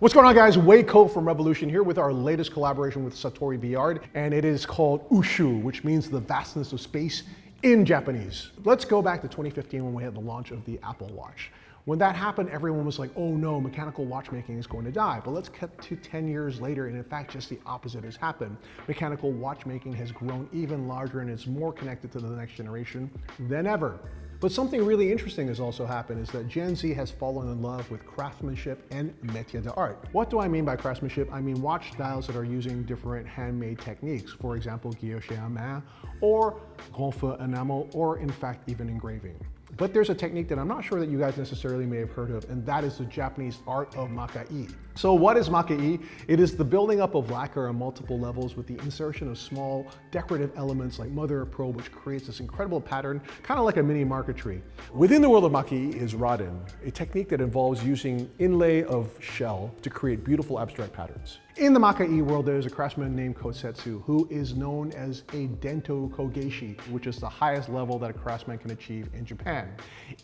What's going on, guys? Waco from Revolution here with our latest collaboration with Sartory Billard, and it is called Uchū, which means the vastness of space in Japanese. Let's go back to 2015 when we had the launch of the Apple Watch. When that happened, everyone was like, oh no, mechanical watchmaking is going to die. But let's cut to 10 years later, and in fact, just the opposite has happened. Mechanical watchmaking has grown even larger and is more connected to the next generation than ever. But something really interesting has also happened is that Gen Z has fallen in love with craftsmanship and métier d'art. What do I mean by craftsmanship? I mean watch dials that are using different handmade techniques. For example, guilloché à main, or grand feu enamel, or in fact, even engraving. But there's a technique that I'm not sure that you guys necessarily may have heard of, and that is the Japanese art of Maki-e. So what is Maki-e? It is the building up of lacquer on multiple levels with the insertion of small decorative elements like mother of pearl, which creates this incredible pattern, kind of like a mini marquetry. Within the world of Maki-e is raden, a technique that involves using inlay of shell to create beautiful abstract patterns. In the Maki-e world, there is a craftsman named Kosetsu who is known as a Dento Kogeshi, which is the highest level that a craftsman can achieve in Japan.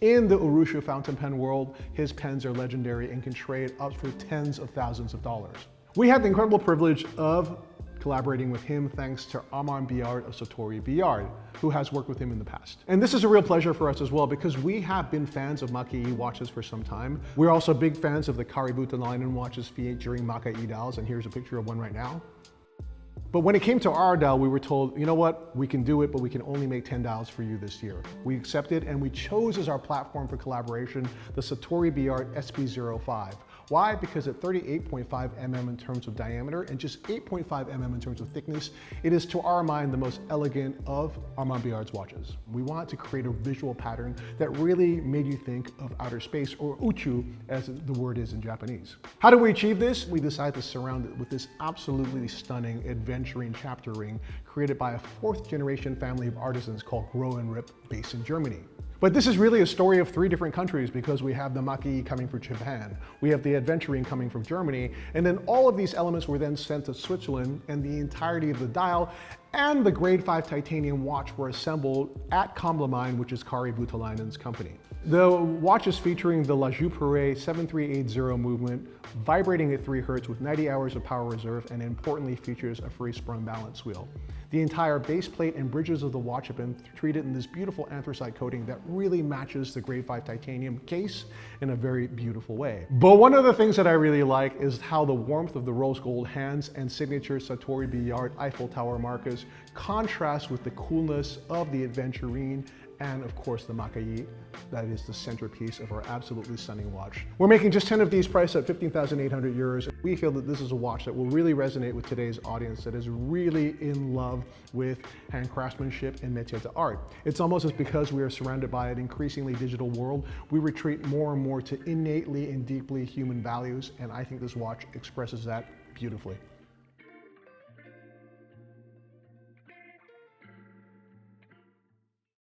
In the urushi fountain pen world, his pens are legendary and can trade up for tens of thousands of dollars. We had the incredible privilege of collaborating with him thanks to Armand Billard of Sartory Billard, who has worked with him in the past. And this is a real pleasure for us as well because we have been fans of Maki-e watches for some time. We're also big fans of the Kaributa watches featuring Maki-e dials, and here's a picture of one right now. But when it came to our dial, we were told, you know what, we can do it, but we can only make 10 dials for you this year. We accepted and we chose as our platform for collaboration the Sartory Billard SB05. Why? Because at 38.5 mm in terms of diameter and just 8.5 mm in terms of thickness, it is to our mind the most elegant of Armand Billard's watches. We wanted to create a visual pattern that really made you think of outer space, or Uchū as the word is in Japanese. How did we achieve this? We decided to surround it with this absolutely stunning adventuring chapter ring created by a fourth generation family of artisans called Grow and Rip, based in Germany. But this is really a story of 3 different countries because we have the Maki-e coming from Japan, we have the adventuring coming from Germany, and then all of these elements were then sent to Switzerland, and the entirety of the dial and the grade 5 titanium watch were assembled at Comblamine, which is Kari Voutilainen's company. The watch is featuring the La Joux 7380 movement, vibrating at 3 Hz with 90 hours of power reserve, and importantly features a free sprung balance wheel. The entire base plate and bridges of the watch have been treated in this beautiful anthracite coating that really matches the grade 5 titanium case in a very beautiful way. But one of the things that I really like is how the warmth of the rose gold hands and signature Sartory Billard Eiffel Tower markers contrast with the coolness of the Adventurine and of course the Maki-e, that is the centerpiece of our absolutely stunning watch. We're making just 10 of these priced at 15,800 euros. We feel that this is a watch that will really resonate with today's audience that is really in love with hand craftsmanship and métier d'art. It's almost as because we are surrounded by an increasingly digital world, we retreat more and more to innately and deeply human values, and I think this watch expresses that beautifully.